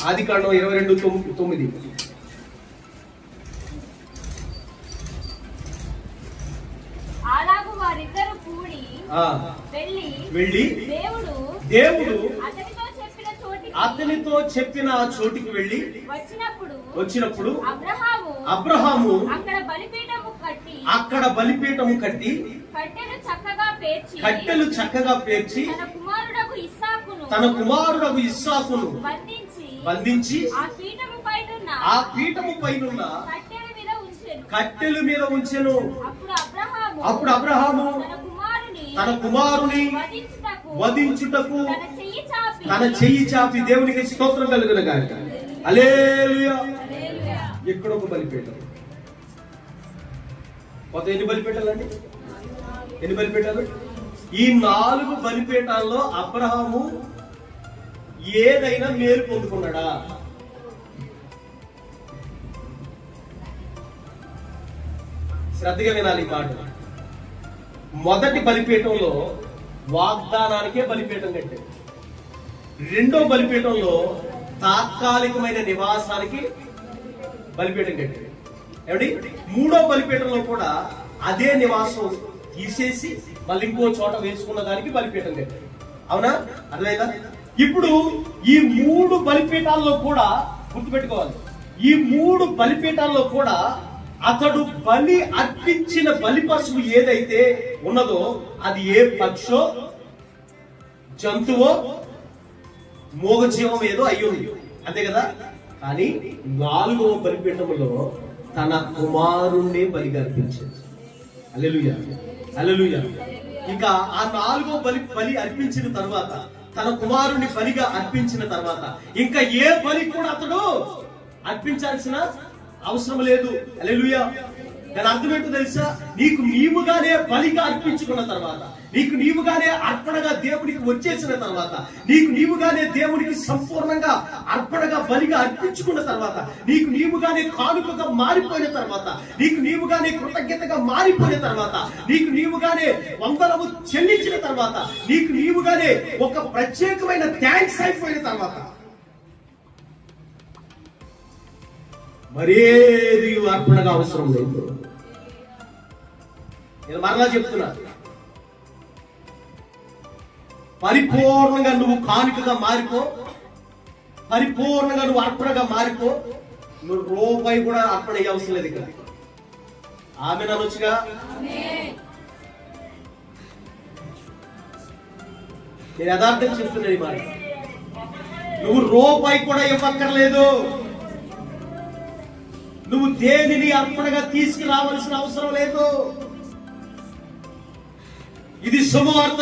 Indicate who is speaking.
Speaker 1: ఆదికాండం 22:9.
Speaker 2: అలాగు వారిద్దరు కూడి వెళ్ళి
Speaker 1: దేవుడు అతనితో చెప్పిన ఆ చోటికి వెళ్ళి వచ్చినప్పుడు అబ్రహాము అక్కడ బలిపీఠము కట్టి కట్టెలు చక్కగా పేర్చి తన కుమారుడగు ఇస్సాకును బంధించి ఆ పీఠము పైనున్న కట్టెల మీద ఉంచెను. అప్పుడు అబ్రహాము తన కుమారుని వధించుటకు తన చెయ్యి చాపి దేవునికి స్తోత్రం కలుగును గాక. హల్లెలూయా. ఇక్కడ ఒక బలిపీఠం. కొత్త ఎన్ని బలిపీఠాలండి? ఎన్ని బలిపీఠాలు? ఈ 4 బలిపీఠాల్లో అబ్రహాము ఏదైనా మేలు పొందుకున్నాడా? శ్రద్ధగా వినాలి ఈ మాట. మొదటి బలిపీఠంలో వాగ్దానానికే బలిపీఠం కట్టాడు. రెండో బలిపీఠంలో తాత్కాలికమైన నివాసానికి బలిపీఠం కట్టాడు. ఏమండి? మూడో బలిపీఠంలో కూడా అదే నివాసం తీసేసి మళ్ళీ ఇంకో చోట వేసుకున్న దానికి బలిపీఠం కట్టాడు. అవునా? అర్థమైందా? ఇప్పుడు ఈ 3 బలిపీఠాల్లో కూడా గుర్తుపెట్టుకోవాలి, ఈ 3 బలిపీఠాల్లో కూడా అతడు బలి అర్పించిన బలి పశువు ఏదైతే ఉన్నదో అది ఏ పక్షో జంతువో మోగజీవం ఏదో అయ్యింది, అంతే కదా. కానీ 4వ బలిపీఠములో తన కుమారుణ్ణి బలిగా అర్పించింది. హల్లెలూయా, హల్లెలూయా. ఇంకా ఆ 4వ బలి అర్పించిన తర్వాత, తన కుమారుని బలిగా అర్పించిన తర్వాత ఇంకా ఏ బలి కూడా అతడు అర్పించాల్సిన అవసరం లేదు. హల్లెలూయా. దాని అర్థం ఏంటో తెలుసా? నీకు నీవుగానే బలిగా అర్పించుకున్న తర్వాత, నీకు నీవుగానే అర్పణగా దేవుడికి వచ్చేసిన తర్వాత, నీకు నీవుగానే దేవుడికి సంపూర్ణంగా అర్పణగా బలిగా అర్పించుకున్న తర్వాత, నీకు నీవుగానే కానుకగా మారిపోయిన తర్వాత, నీకు నీవుగానే కృతజ్ఞతగా మారిపోయిన తర్వాత, నీకు నీవుగానే వందనము చెల్లించిన తర్వాత, నీకు నీవుగానే ఒక ప్రత్యేకమైన థ్యాంక్స్ అయిపోయిన తర్వాత మరేది అర్పణగా అవసరం లేదు. నేను మరలా చెప్తున్నా, పరిపూర్ణంగా నువ్వు కానుకగా మారిపో, పరిపూర్ణంగా నువ్వు అర్పణగా మారిపో. నువ్వు రూపాయి కూడా అర్పణ అయ్యే అవసరం లేదు ఇక్కడ. ఆమె అనొచ్చుగా. నేను యథార్థం చెప్తున్నాను ఈ మాట. నువ్వు రూపాయి కూడా ఇవ్వక్కర్లేదు. నువ్వు దేనిని అర్పణగా తీసుకురావాల్సిన అవసరం లేదు. ఇది శుభవార్త.